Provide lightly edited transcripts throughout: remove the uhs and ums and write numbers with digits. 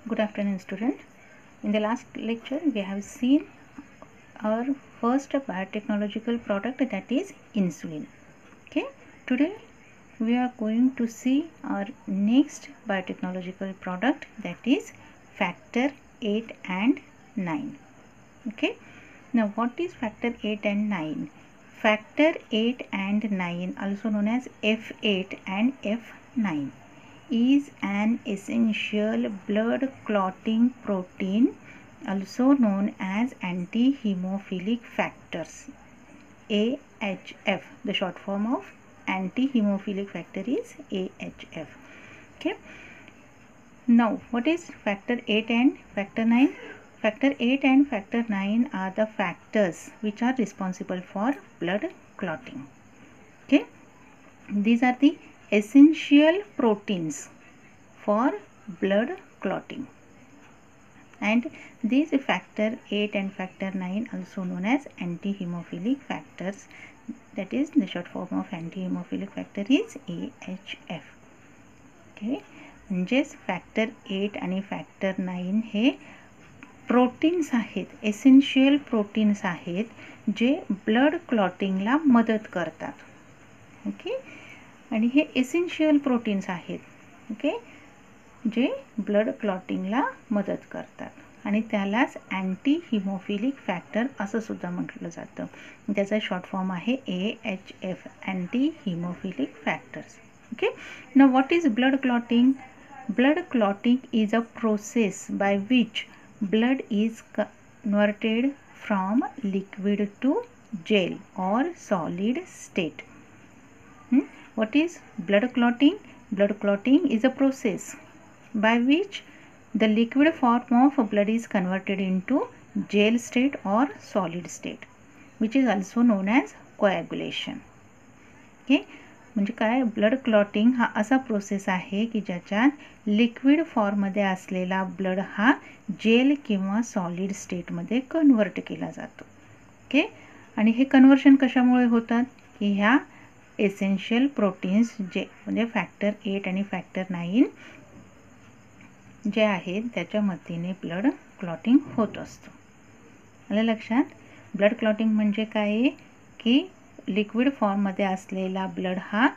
Good afternoon, student. In the last lecture, we have seen our first biotechnological product, that is insulin. Okay. Today we are going to see our next biotechnological product, that is factor 8 and 9. Okay. Now what is factor 8 and 9? Factor 8 and 9, also known as F8 and F9, is an essential blood clotting protein, also known as anti-hemophilic factors, AHF. The short form of anti-hemophilic factor is AHF. Okay. Now what is factor 8 and factor 9? Factor 8 and factor 9 are the factors which are responsible for blood clotting. Okay. These are the essential proteins for blood clotting, and these factor 8 and factor 9, also known as anti-hemophilic factors, that is the short form of anti-hemophilic factor is AHF. Okay. म्हणजेच factor 8 आणि factor 9 हे proteins आहेत, essential proteins आहेत जे blood क्लॉटिंगला मदत करतात. Okay. आणि हे एसेन्शियल प्रोटीन्स आहेत, ओके, जे ब्लड क्लॉटिंगला मदत करतात आणि त्यालाच अँटी हिमोफिलिक फॅक्टर असं सुद्धा म्हटलं जातं. त्याचा शॉर्ट फॉर्म आहे AHF, anti haemophilic factors. Okay. Now what is blood clotting? Blood clotting is a process by which blood is converted from liquid to gel or solid state. What is blood clotting? Blood clotting is a process by which the liquid form of blood is converted into gel state or solid state, which is also known as coagulation. Okay. म्हणजे काय, blood clotting हा असा process आहे की ज्याच्यात liquid फॉर्ममध्ये असलेला blood हा जेल किंवा सॉलिड स्टेटमध्ये कन्वर्ट केला जातो. ओके. आणि हे कन्वर्शन कशामुळे होतात की ह्या एसेन्शियल प्रोटीन्स जे म्हणजे फॅक्टर 8 आणि फॅक्टर 9 जे आहेत त्याच्या मदतीने ब्लड क्लॉटिंग होत असतो. आलं लक्षात? ब्लड क्लॉटिंग म्हणजे काय की लिक्विड फॉर्ममध्ये असलेला ब्लड हा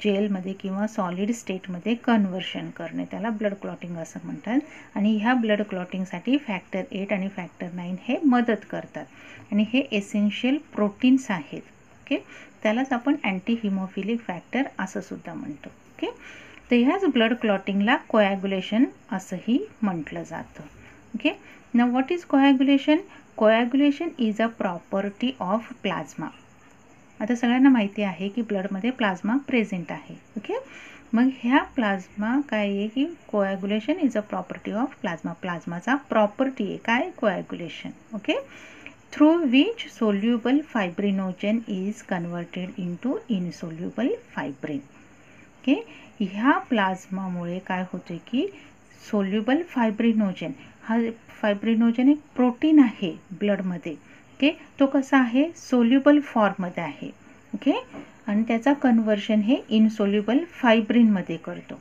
जेलमध्ये किंवा सॉलिड स्टेटमध्ये कन्वर्शन करणे, त्याला ब्लड क्लॉटिंग असं म्हणतात. आणि ह्या ब्लड क्लॉटिंगसाठी फॅक्टर 8 आणि फॅक्टर 9 हे मदत करतात आणि हे एसेन्शियल प्रोटीन्स आहेत. ओके. त्यालाच आपण अँटी हिमोफिलिक फॅक्टर असं सुद्धा म्हणतो. ओके. तर ह्याच ब्लड क्लॉटिंगला कोॲग्युलेशन असंही म्हटलं जातं. Okay. Now what is coagulation? Coagulation is a property of plasma. आता सगळ्यांना माहिती आहे की ब्लडमध्ये प्लाझ्मा प्रेझेंट आहे. ओके. मग ह्या प्लाझ्मा काय आहे की coagulation is a property of plasma. प्लाझ्माचा प्रॉपर्टी आहे काय? Coagulation. Okay. Through which soluble fibrinogen is converted into insoluble fibrin. Okay. ह्या प्लाझ्मामुळे काय होते की सोल्युबल फायब्रिनोजन, हा फायब्रिनोजन एक प्रोटीन आहे ब्लडमध्ये. ओके. तो कसा आहे? सोल्युबल फॉर्ममध्ये आहे. ओके. आणि त्याचा कन्वर्शन हे इनसोल्युबल फायब्रिनमध्ये करतो.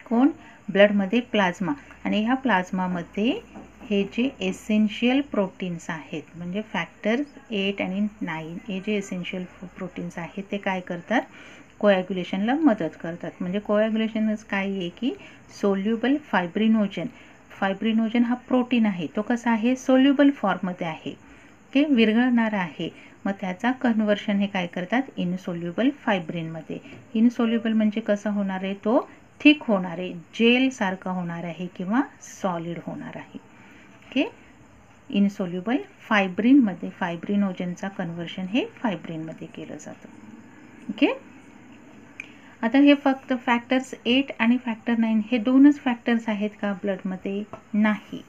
कोण? ब्लडमध्ये प्लाझ्मा. आणि ह्या प्लाझ्मामध्ये हे जे एसेन्शियल प्रोटीन्स आहेत म्हणजे फॅक्टर 8 आणि 9 हे जे एसेन्शियल प्रोटीन्स आहेत ते काय करतात? कोॲग्युलेशनला मदत करतात. म्हणजे कोॲग्युलेशनच काय आहे की सोल्युबल फायब्रिनोजन. फायब्रिनोजन हा प्रोटीन आहे, तो कसा आहे? सोल्युबल फॉर्ममध्ये आहे. ओके. विरघळणारा आहे. मग त्याचा कन्वर्शन हे काय करतात? इनसोल्युबल फायब्रिनमध्ये. इनसोल्युबल म्हणजे कसं होणार आहे? तो थिक होणार आहे, जेल सारखा होणार आहे किंवा सॉलिड होणार आहे. ओके. इनसोल्युबल फायब्रिनमध्ये फायब्रिनोजनचा कन्वर्शन हे फायब्रिनमध्ये केलं जातं. ओके. आता हे फक्त फॅक्टर्स 8 आणि फॅक्टर 9 हे दोनच फॅक्टर्स आहेत का ब्लडमध्ये? नाही.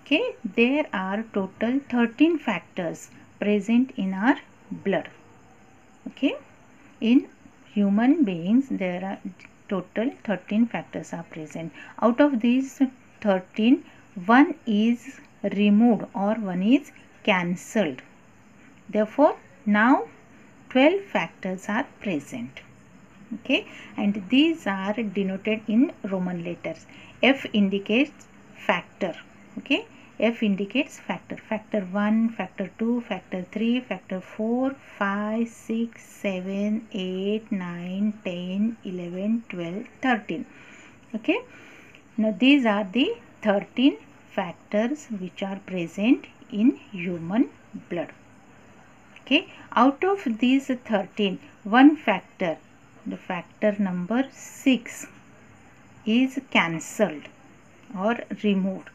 Okay, there are total 13 factors present in our blood. Okay, in human beings there are total 13 factors are present. Out of these 13, one is removed or one is cancelled. Therefore, now 12 factors are present. Okay, and these are denoted in Roman letters. F indicates factor. Okay, F indicates factor. Factor 1, factor 2, factor 3, factor 4, 5, 6, 7, 8, 9, 10, 11, 12, 13. Okay, now these are the 13 factors which are present in human blood. Okay, out of these 13, one factor, the factor number 6, is cancelled or removed.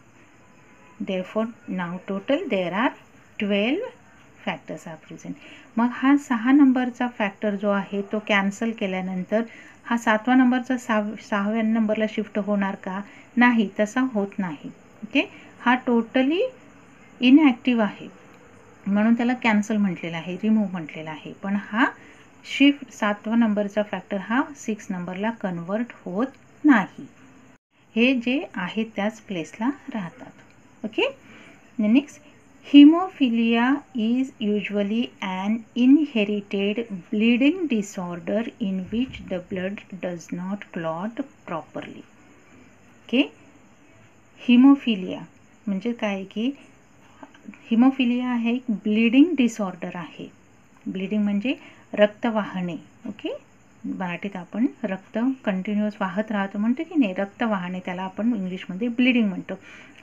Therefore now total there are 12 factors are present. मग हा 6 नंबरचा factor जो आहे तो cancel केल्यानंतर हा 7व्या नंबरचा 6व्या नंबरला शिफ्ट होणार का? नाही, तसा होत नाही. ओके, हा टोटली इनॲक्टिव्ह आहे म्हणून त्याला कॅन्सल म्हटलेला आहे, रिमूव्ह म्हटलेला आहे. पण हा शिफ्ट 7व्या नंबरचा फॅक्टर हा 6 नंबरला कन्वर्ट होत नाही. हे जे आहे त्याच प्लेसला राहतात. Okay, next, haemophilia is usually an inherited bleeding disorder in which the blood does not clot properly. Okay, haemophilia म्हणजे काय की हेमोफिलिया हे एक ब्लीडिंग डिसऑर्डर आहे. ब्लीडिंग म्हणजे रक्त वाहणे. ओके, मराठीत आपण रक्त कंटिन्युअस वाहत राहतो म्हणतो की नाही, रक्त वाहणे त्याला आपण इंग्लिशमध्ये ब्लीडिंग म्हणतो.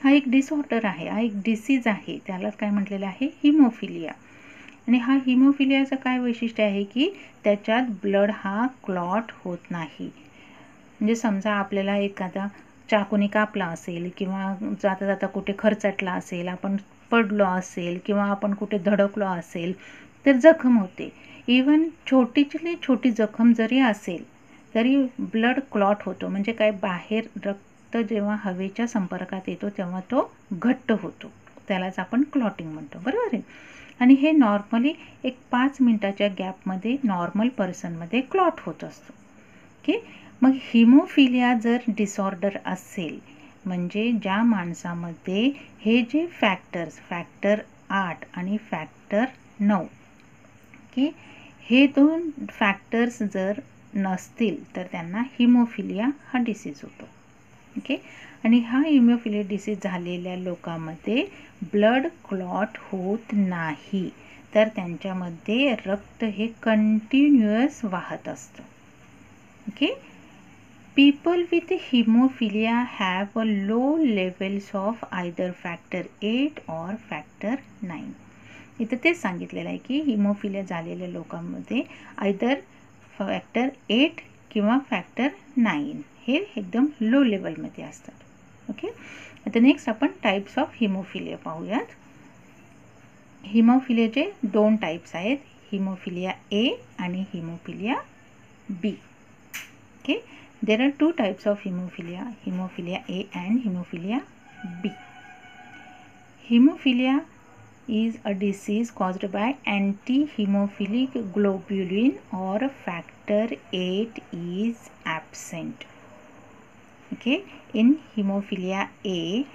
हा एक डिसऑर्डर आहे, हा एक डिसीज आहे, त्याला काय म्हटलेलं आहे, हिमोफिलिया. आणि हा हिमोफिलियाचं काय वैशिष्ट्य आहे की त्याच्यात ब्लड हा क्लॉट होत नाही. म्हणजे समजा आपल्याला एखादा चाकूने कापला असेल किंवा जाता जाता कुठे खरचटला असेल, आपण पडलो असेल किंवा आपण कुठे धडकलो असेल तर जखम होते. इवन छोटीतली छोटी जखम जरी असेल तरी ब्लड क्लॉट होतो. म्हणजे काय, बाहेर रक्त जेव्हा हवेच्या संपर्कात येतो तेव्हा तो घट्ट होतो, त्यालाच आपण क्लॉटिंग म्हणतो. बरोबर आहे. आणि हे नॉर्मली एक 5 मिनिटाच्या गॅपमध्ये नॉर्मल पर्सनमध्ये क्लॉट होत असतो. ओके, मग हिमोफिलिया जर डिसऑर्डर असेल म्हणजे ज्या माणसामध्ये हे जे फॅक्टर्स, फॅक्टर 8 आणि फॅक्टर 9, ओके, हे 2 फॅक्टर्स जर नसतील तर त्यांना हिमोफिलिया हा डिसीज होतो. ओके, आणि हा हिमोफिलिया डिसीज झालेल्या लोकांमध्ये ब्लड क्लॉट होत नाही, तर त्यांच्यामध्ये रक्त हे कंटिन्युअस वाहत असतं. Okay, people with hemophilia have a low levels of either factor 8 or factor 9. इथे तेच सांगितलेलं आहे की हिमोफिलिया झालेल्या लोकांमध्ये आयदर फॅक्टर 8 किंवा फॅक्टर 9 हे एकदम लो लेवलमध्ये असतात. ओके, आता नेक्स्ट आपण टाईप्स ऑफ हिमोफिलिया पाहूयात. हिमोफिलियाचे 2 टाईप्स आहेत, हिमोफिलिया ए आणि hemophilia B. Okay, there are 2 types of hemophilia, hemophilia A and hemophilia B. Hemophilia is a disease caused by anti-hemophilic globulin or factor 8 is absent. Okay, in hemophilia A,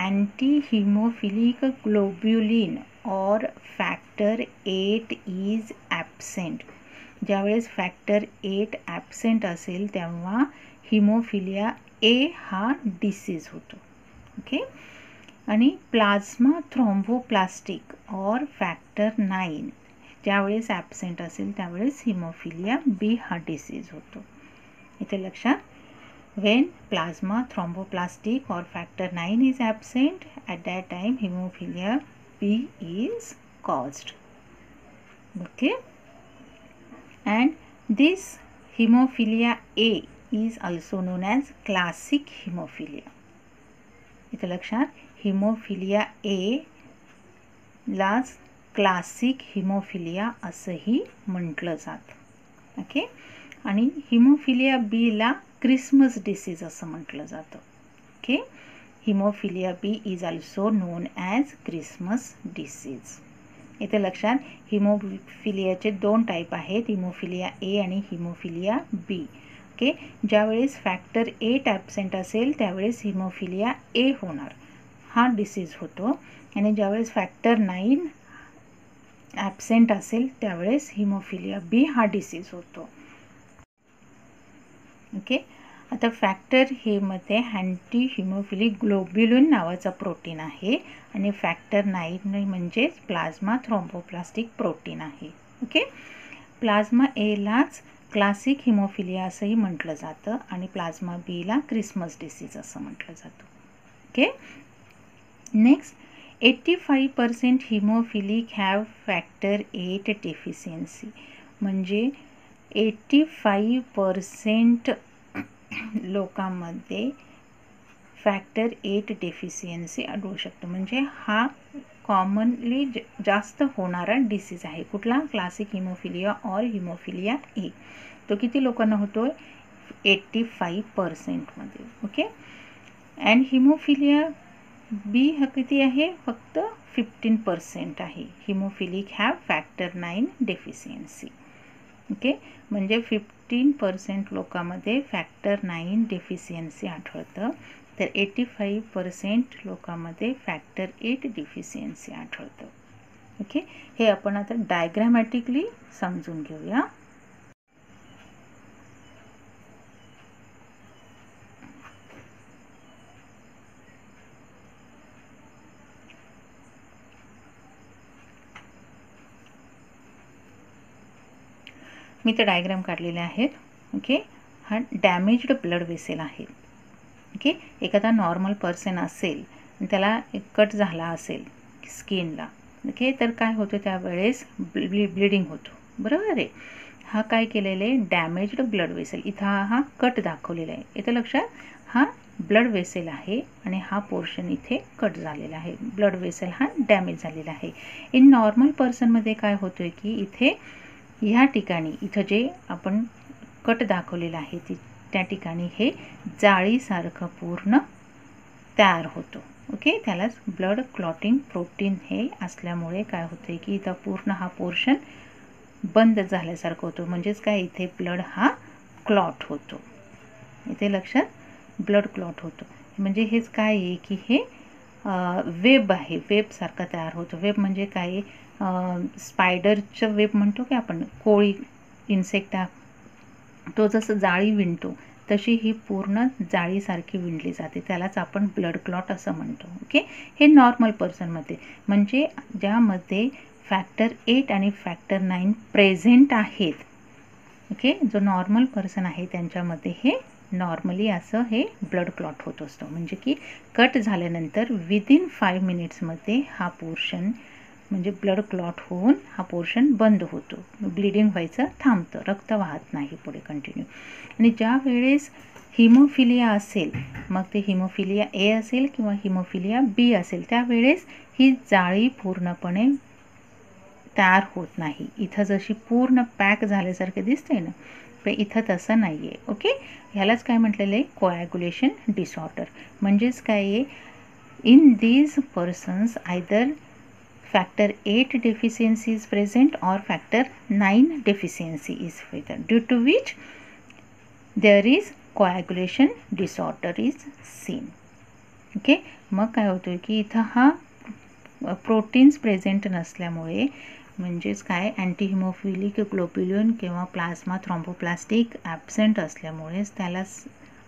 anti-hemophilic globulin or factor 8 is absent. ज्यावेळेस factor 8 absent असेल तेव्हा haemophilia ए हा disease होतो. Okay, आणि plasma thromboplastic और factor 9 ज्यावेळेस absent असेल त्यावेळेस हिमोफिलिया बी हा डिसीज होतो. इथे लक्षात, when plasma thromboplastic or factor 9 is absent, at that time hemophilia B is caused. Okay, and this hemophilia A is also known as classic hemophilia. इथे लक्षात, हिमोफिलिया ए लाच क्लासिक हिमोफिलिया असंही म्हटलं जातं. ओके, आणि हिमोफिलिया बी ला क्रिसमस डिसीज असं म्हटलं जातं. Okay, hemophilia B is also known as Christmas disease. इथे लक्षात, हिमोफिलियाचे 2 टाईप आहेत, हिमोफिलिया ए आणि हिमोफिलिया बी. ओके, ज्यावेळेस फॅक्टर 8 ॲब्सेंट असेल त्यावेळेस हिमोफिलिया ए होणार, हा डिसीज होतो. आणि ज्यावेळेस फॅक्टर 9 ॲब्सेंट असेल त्यावेळेस हिमोफिलिया बी हा डिसीज होतो. ओके, आता फॅक्टर हे मध्ये अँटी हिमोफिलिक ग्लोब्युलिन नावाचा प्रोटीन आहे आणि फॅक्टर 9 म्हणजेच प्लाझ्मा थ्रोम्बोप्लास्टिक प्रोटीन आहे. ओके, प्लाझ्मा एलाच क्लासिक हिमोफिलिया असंही म्हटलं जातं आणि प्लाझ्मा बीला क्रिसमस डिसीज असं म्हटलं जातं. Okay, next 85% haemophilic have factor 8 deficiency. म्हणजे 85% लोकांमध्ये फॅक्टर 8 डेफिशियन्सी आढळू शकतो. म्हणजे हा कॉमनली जास्त होणारा डिसीज आहे. कुठला? क्लासिक हिमोफिलिया और हिमोफिलिया ए. तो किती लोकांना होतोय? 85% मध्ये. ओके, अँड हिमोफिलिया बी हा किती आहे? फक्त 15% आहे. Haemophilic have factor 9 deficiency. Okay, म्हणजे 15% लोकांमध्ये फॅक्टर 9 डेफिशियन्सी आढळतं, तर 85% लोकांमध्ये फॅक्टर 8 डेफिशियन्सी आढळतं. ओके, हे आपण आता डायग्रामॅटिकली समजून घेऊया. मी ते डायग्राम काढलेले आहेत. ओके, हा डॅमेज्ड ब्लड वेसेल आहे. ओके, एखादा नॉर्मल पर्सन असेल आणि त्याला कट झाला असेल स्किनला, ओके, तर काय होतं त्यावेळेस? ब्लिडिंग होतो, बरोबर आहे. हा काय केलेलं आहे? Damaged blood vessel. इथं हा कट दाखवलेला आहे. इथं लक्षात, हा ब्लड वेसेल आहे आणि हा पोर्शन इथे कट झालेला आहे. ब्लड वेसेल हा डॅमेज झालेला आहे. इन नॉर्मल पर्सनमध्ये काय होतोय की इथे ह्या ठिकाणी इथं जे आपण कट दाखवलेला आहे त्या ठिकाणी हे जाळीसारखं पूर्ण तयार होतो. ओके, त्यालाच ब्लड क्लॉटिंग प्रोटीन हे असल्यामुळे काय होते की इथं पूर्ण हा पोर्शन बंद झाल्यासारखं होतो. म्हणजेच काय? इथे ब्लड हा क्लॉट होतो. इथे लक्षात, ब्लड क्लॉट होतो. म्हणजे हेच काय आहे की हे वेब आहे, वेबसारखं तयार होतं. वेब म्हणजे काय? स्पायडरचं वेब म्हणतो की आपण, कोळी इन्सेक्ट तो जसं जाळी विणतो तशी ही पूर्ण जाळीसारखी विणली जाते. त्यालाच आपण ब्लड क्लॉट असं म्हणतो. ओके, हे नॉर्मल पर्सनमध्ये, म्हणजे ज्यामध्ये फॅक्टर 8 आणि फॅक्टर 9 प्रेझेंट आहेत. ओके, जो नॉर्मल पर्सन आहे त्यांच्यामध्ये हे नॉर्मली असं हे ब्लड क्लॉट होत असतो. म्हणजे की कट झाल्यानंतर विदिन 5 मिनिट्समध्ये हा पोर्शन म्हणजे ब्लड क्लॉट होऊन हा पोर्शन बंद होतो, ब्लिडिंग व्हायचं थांबतं, रक्त वाहत नाही पुढे कंटिन्यू. आणि ज्या वेळेस हिमोफिलिया असेल, मग ते हिमोफिलिया ए असेल किंवा हिमोफिलिया बी असेल, त्यावेळेस ही जाळी पूर्णपणे तयार होत नाही. इथं जशी पूर्ण पॅक झाल्यासारखे दिसते ना, पण इथं तसं नाही आहे. ओके, ह्यालाच काय म्हटलेलं आहे? Coagulation disorder. म्हणजेच काय आहे? In these persons either factor 8 deficiency is present or factor 9 deficiency is present, due to which there is coagulation disorder is seen. Okay, मग काय होतं की इथं हा प्रोटीन्स प्रेझेंट नसल्यामुळे, म्हणजेच काय? अँटी हिमोफिलिक ग्लोब्युलिन किंवा प्लाझ्मा थ्रोम्बोप्लास्टिक ॲब्सेंट असल्यामुळेच त्याला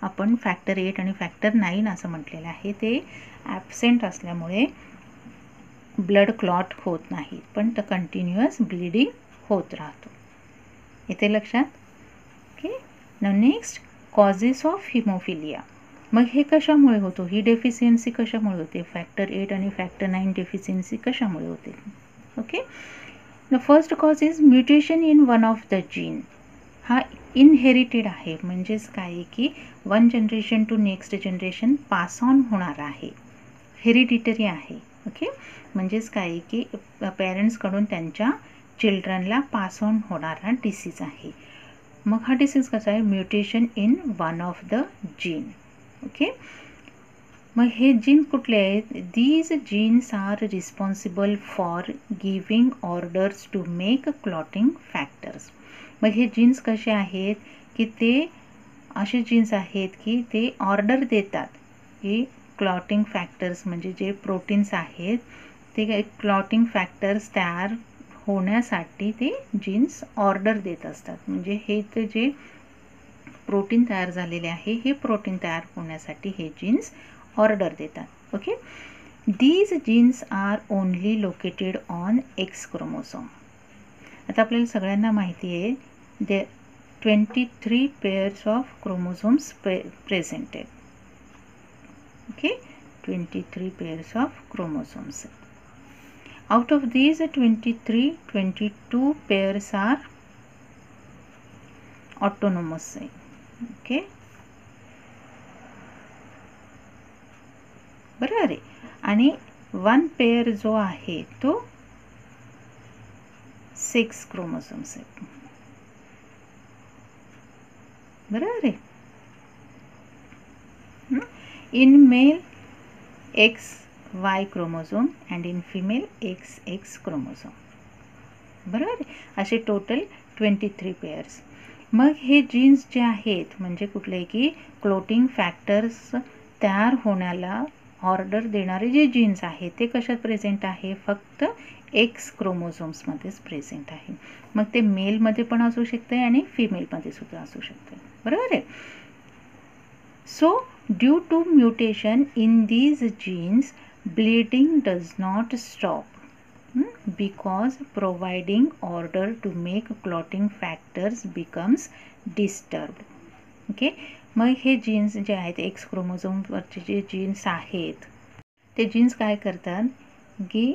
आपण फॅक्टर 8 आणि फॅक्टर 9 असं म्हटलेलं आहे. ते ॲब्सेंट असल्यामुळे ब्लड क्लॉट होत नाही, पण तर कंटिन्युअस ब्लिडिंग होत राहतो. इथे लक्षात. Okay, now next causes of haemophilia. मग हे कशामुळे होतो? ही डेफिशियन्सी कशामुळे होते? फॅक्टर 8 आणि फॅक्टर 9 डेफिशियन्सी कशामुळे होते? Okay, the first cause is mutation in one of the gene. हा इनहेरिटेड आहे. म्हणजेच काय की one generation to next generation pass on होणार आहे, हेरिडिटरी आहे. ओके, म्हणजेच काय की पेरेंट्सकडून त्यांच्या चिल्ड्रनला पास ऑन होणारा डिसीज आहे. मग हा डिसीज कसा आहे? Mutation in one of the gene. Okay, मग हे जीन कुठले आहेत? These genes are responsible for giving orders to make clotting factors. मग हे जीन्स कसे आहेत की ते असे जीन्स आहेत की ते ऑर्डर देतात की क्लॉटिंग फॅक्टर्स म्हणजे जे प्रोटीन्स आहेत ते क्लॉटिंग फॅक्टर्स तयार होण्यासाठी ते जीन्स ऑर्डर देत असतात. म्हणजे हे ते जे प्रोटीन तयार झालेले आहे, हे प्रोटीन तयार होण्यासाठी हे जीन्स ऑर्डर देतात. Okay, these genes are only located on X chromosome. आता आपल्याला सगळ्यांना माहिती आहे they 23 pairs of chromosomes presented. Okay, 23 pairs of chromosomes. Out of these 23, 22 pairs are autonomous. Okay, बरोबर आहे. आणि 1 पेअर जो आहे तो 6 क्रोमोसोम्स आहे. बरोबर आहे. In male XY chromosome and in female XX chromosome. बरोबर आहे. असे टोटल 23 पेअर्स. मग हे जीन्स जे आहेत म्हणजे कुठले की क्लोटिंग फॅक्टर्स तयार होण्याला ऑर्डर देणारे जे जीन्स आहेत ते कशात प्रेझेंट आहे, फक्त एक्स क्रोमोझोम्समध्येच प्रेझेंट आहे. मग ते मेलमध्ये पण असू शकते आणि फिमेलमध्ये सुद्धा असू शकते. बरोबर आहे. So due to mutation in these genes, bleeding does not stop because providing order to make clotting factors becomes disturbed. Okay, मग हे जीन्स जे आहेत एक्स क्रोमोझोमवरचे जे जीन्स आहेत ते जीन्स काय करतात की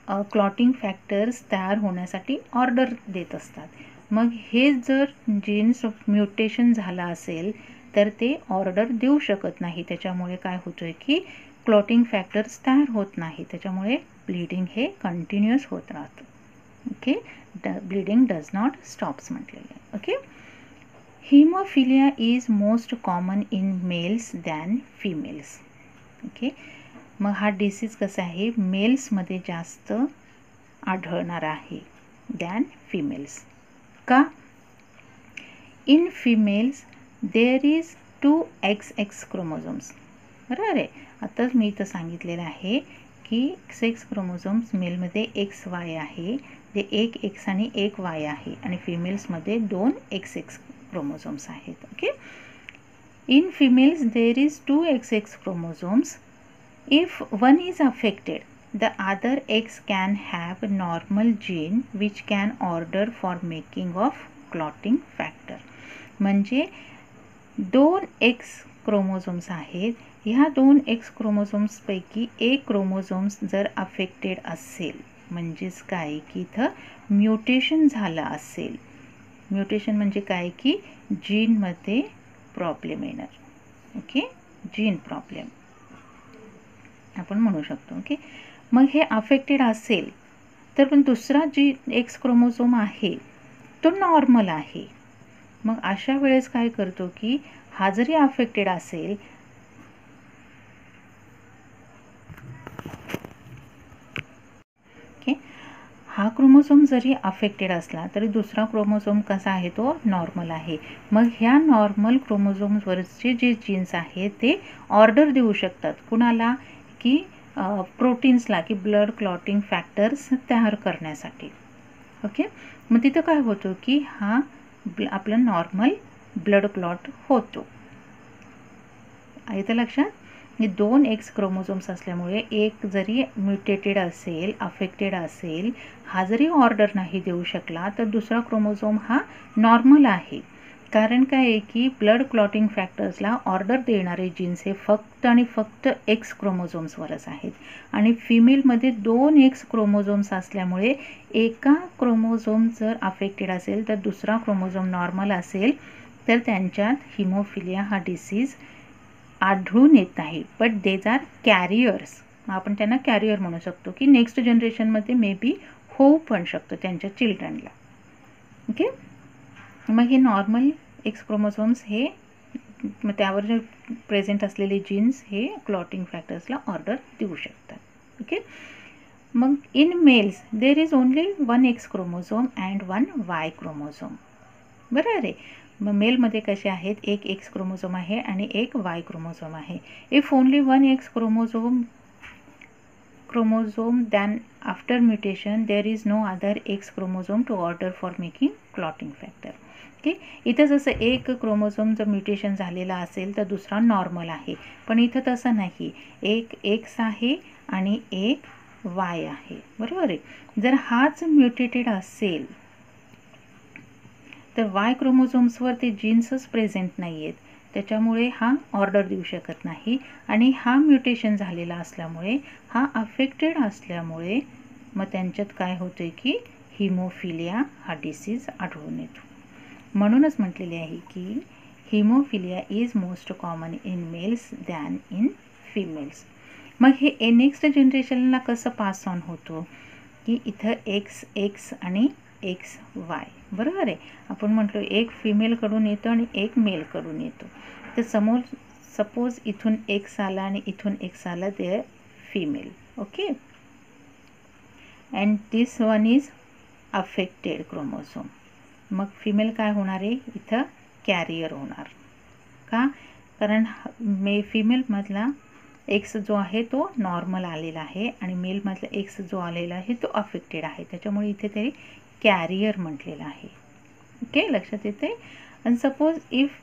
क्लॉटिंग फॅक्टर्स तयार होण्यासाठी ऑर्डर देत असतात. मग हे जर जीन्स म्युटेशन झाला असेल तर ते ऑर्डर देऊ शकत नाही. त्याच्यामुळे काय होतोय की क्लॉटिंग फॅक्टर्स तयार होत नाही. त्याच्यामुळे ब्लीडिंग हे कंटिन्युअस होत राहतं. Okay, bleeding does not stops म्हटलेलं आहे. Okay, haemophilia is most common in males than females. Okay, मग हा डिसीज कसा आहे मेल्समध्ये जास्त आढळणार आहे दॅन फिमेल्स. का? In females there is 2 XX chromosomes. बरोबर आहे. आताच मी इथं सांगितलेलं आहे की 6 क्रोमोझोम्स मेलमध्ये XY आहे, ते 1 X आणि 1 Y आहे आणि फिमेल्समध्ये 2 XX क्रोमोझोम्स आहेत. Okay, in females there is 2 XX chromosomes. If one is affected the other X can have normal gene which can order for making of clotting factor. म्हणजे 2 X chromosomes आहेत. ह्या 2 X क्रोमोझोम्सपैकी एक chromosomes जर affected असेल म्हणजेच काय की इथं म्युटेशन झालं असेल. म्युटेशन म्हणजे काय की जीनमध्ये प्रॉब्लेम येणार. ओके, जीन प्रॉब्लेम आपण म्हणू शकतो. ओके, मग हे अफेक्टेड असेल तर पण दुसरा जी एक्स क्रोमोझोम आहे तो नॉर्मल आहे. मग अशा वेळेस काय करतो की हा जरी अफेक्टेड असेल ओके, हा क्रोमोझोम जरी अफेक्टेड असला तरी दुसरा क्रोमोझोम कसा आहे तो नॉर्मल आहे. मग ह्या नॉर्मल क्रोमोझोम्सवरचे जे जीन्स आहेत ते ऑर्डर देऊ शकतात कुणाला की प्रोटीन्सला की ब्लड क्लॉटिंग फॅक्टर्स तयार करण्यासाठी. ओके, मग तिथं काय होतं की हा आपलं नॉर्मल ब्लड क्लॉट होतो. इथं लक्षात, 2 X क्रोमोझोम्स असल्यामुळे एक जरी म्युटेटेड असेल अफेक्टेड असेल हा जरी ऑर्डर नाही देऊ शकला तर दुसरा क्रोमोझोम हा नॉर्मल आहे. कारण काय आहे की ब्लड क्लॉटिंग फॅक्टर्सला ऑर्डर देणारे जीन्स हे फक्त आणि फक्त एक्स क्रोमोझोम्सवरच आहेत आणि फिमेलमध्ये 2 X क्रोमोझोम्स असल्यामुळे एका क्रोमोझोम जर अफेक्टेड असेल तर दुसरा क्रोमोझोम नॉर्मल असेल तर त्यांच्यात हिमोफिलिया हा डिसीज आढळून येत नाही. But these are carriers. आपण त्यांना कॅरियर म्हणू शकतो की नेक्स्ट जनरेशनमध्ये मे बी होऊ पण शकतं त्यांच्या चिल्ड्रनला. ओके, मग हे नॉर्मल एक्स क्रोमोझोम्स हे त्यावर जे प्रेझेंट असलेले जीन्स हे क्लॉटिंग फॅक्टर्सला ऑर्डर देऊ शकतात. ओके, मग in males there is only 1 X chromosome and 1 Y chromosome. बरोबर आहे. मग मेलमध्ये कसे आहेत एक X क्रोमोझोम आहे आणि एक Y क्रोमोझोम आहे. If only 1 X chromosome then after mutation there is no other X chromosome to order for making clotting factor. Okay, इथं जसं एक क्रोमोझोम जर म्युटेशन झालेला असेल तर दुसरा नॉर्मल आहे, पण इथं तसं नाही. एक एक्स आहे आणि एक वाय आहे, बरोबर आहे. जर हाच म्युटेटेड असेल तर वाय क्रोमोझोम्सवर ते जीन्सच प्रेझेंट नाही आहेत, त्याच्यामुळे हा ऑर्डर देऊ शकत नाही. आणि हा म्युटेशन झालेला असल्यामुळे, हा अफेक्टेड असल्यामुळे मग त्यांच्यात काय होतं की हिमोफिलिया हा डिसीज आढळून येतो. म्हणूनच म्हटलेले आहे की haemophilia is most common in males than in females. मग हे नेक्स्ट जनरेशनला कसं पास ऑन होतो की इथं एक्स एक्स आणि एक्स वाय, बरोबर आहे. आपण म्हटलो एक फिमेलकडून येतो आणि एक मेलकडून येतो. तर सपोज इथून एक्स आला आणि इथून एक्स आला, ते female. Okay, and this one is affected chromosome. मग फिमेल काय होणार आहे, इथं कॅरियर होणार. का? कारण फिमेलमधला एक्स जो आहे तो नॉर्मल आलेला आहे आणि मेलमधला एक्स जो आलेला आहे तो अफेक्टेड आहे, त्याच्यामुळे इथे तरी कॅरियर म्हटलेलं आहे. ओके, लक्षात येते. आणि सपोज इफ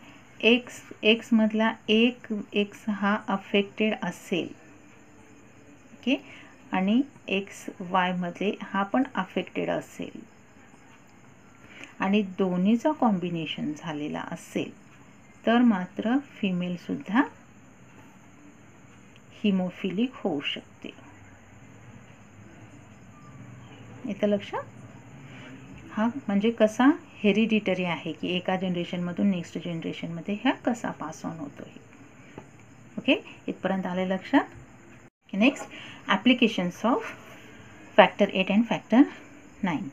एक्समधला एक एक्स हा अफेक्टेड असेल, ओके, आणि एक्स वायमध्ये हा पण अफेक्टेड असेल आणि दोन्हीचा कॉम्बिनेशन झालेला असेल तर मात्र फिमेलसुद्धा हिमोफिलिक होऊ शकते. येतं लक्षात? हा म्हणजे कसा हेरिडिटरी आहे की एका जनरेशनमधून नेक्स्ट जनरेशनमध्ये ह्या कसा पास ऑन होतो हे. ओके, इथपर्यंत आले लक्षात. Next, applications of factor 8 and factor 9.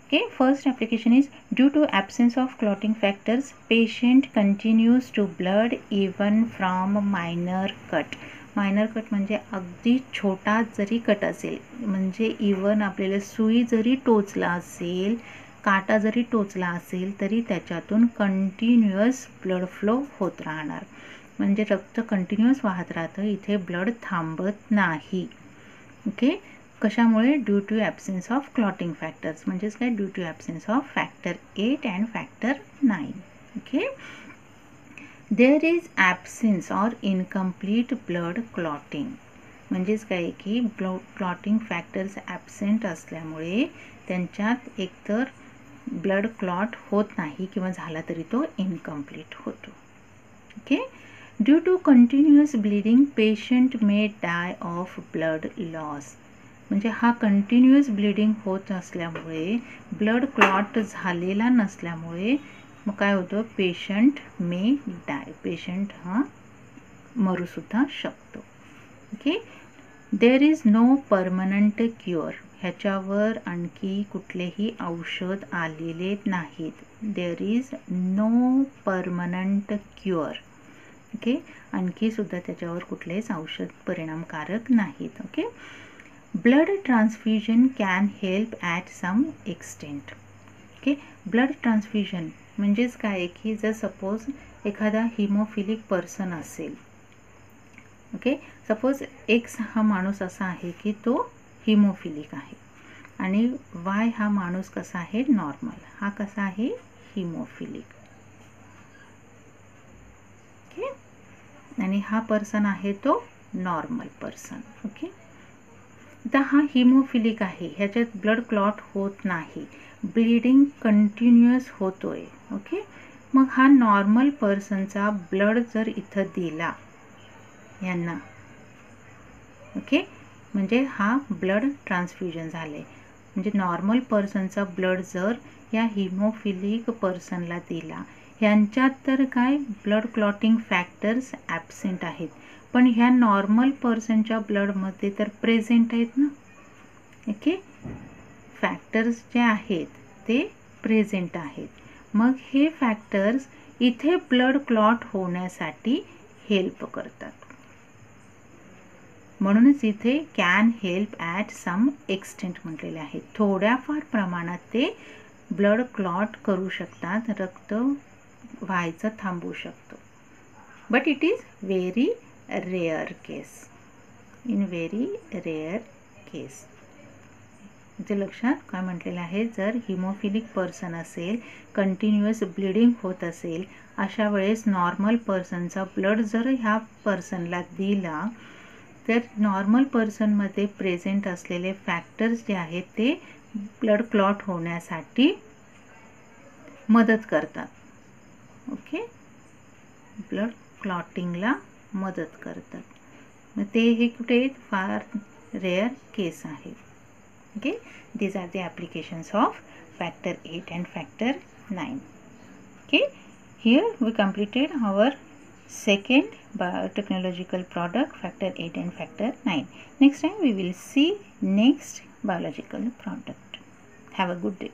Okay, first application is due to absence of clotting factors, patient continues to blood even from minor cut. Minor cut म्हणजे अगदी छोटा जरी कट असेल, म्हणजे इवन आपल्याला सुई जरी टोचला असेल, काटा जरी टोचला असेल तरी त्याच्यातून कंटिन्युअस ब्लड फ्लो होत राहणार. म्हणजे रक्त कंटिन्युअस वाहत राहतं, इथे ब्लड थांबत नाही. ओके, कशामुळे? Due to absence of clotting factors. म्हणजेच काय? Due to absence of factor 8 and factor 9. Okay, there is absence or incomplete blood clotting. म्हणजेच काय की क्लॉटिंग फॅक्टर्स ॲब्सेंट असल्यामुळे त्यांच्यात एकतर ब्लड क्लॉट होत नाही किंवा झाला तरी तो इनकम्प्लीट होतो. Okay, due to continuous bleeding patient may die of blood loss. म्हणजे हा कंटिन्युअस ब्लिडिंग होत असल्यामुळे, ब्लड क्लॉट झालेला नसल्यामुळे मग काय होतं, पेशंट मे डाय, पेशंट हा मरूसुद्धा शकतो. Okay, there is no permanent cure. ह्याच्यावर आणखी कुठलेही औषध आलेले नाहीत. There is no permanent cure. Okay, आणखी सुद्धा त्याच्यावर कुठलेच औषध परिणामकारक नाहीत. Okay, blood transfusion can help at some extent. Okay, blood transfusion म्हणजेच काय की जर सपोज एखादा हिमोफिलिक पर्सन असेल, ओके, सपोज एक्स हा माणूस असा आहे की तो हिमोफिलिक आहे आणि वाय हा माणूस कसा आहे, नॉर्मल. हा कसा आहे, हिमोफिलिक. ओके, आणि हा पर्सन आहे तो नॉर्मल पर्सन. ओके, तर हा हिमोफिलिक आहे, ह्याच्यात ब्लड क्लॉट होत नाही, ब्लिडिंग कंटिन्युअस होतोय. ओके, मग हा नॉर्मल पर्सनचा ब्लड जर इथं दिला यांना, ओके, म्हणजे हा ब्लड ट्रान्सफ्युजन झाले. म्हणजे नॉर्मल पर्सनचा ब्लड जर या हिमोफिलिक पर्सनला दिला, ह्यांच्यात तर काय ब्लड क्लॉटिंग फॅक्टर्स ॲब्सेंट आहेत, पण ह्या नॉर्मल पर्सनच्या ब्लडमध्ये तर प्रेझेंट आहेत ना. ओके, फॅक्टर्स जे आहेत ते प्रेझेंट आहेत. मग हे फॅक्टर्स इथे ब्लड क्लॉट होण्यासाठी हेल्प करतात. म्हणूनच इथे can help at some extent म्हटलेले आहे. थोड्याफार प्रमाणात ते ब्लड क्लॉट करू शकतात, रक्त व्हायचं थांबवू शकतो. But it is very rare case, in very rare case. इथे लक्षात काय म्हटलेलं आहे, जर हिमोफिलिक पर्सन असेल, कंटिन्युअस ब्लिडिंग होत असेल, अशा वेळेस नॉर्मल पर्सनचा ब्लड जर ह्या पर्सनला दिला तर नॉर्मल पर्सनमध्ये प्रेझेंट असलेले फॅक्टर्स जे आहेत ते ब्लड क्लॉट होण्यासाठी मदत करतात. ओके, ब्लड क्लॉटिंगला मदत करतात. मग ते हे कुठे फार रेअर केस आहे. Okay, these are the applications of factor 8 and factor 9. Okay, here we completed our second biotechnological product, factor 8 and factor 9. Next time we will see next biological product. Have a good day.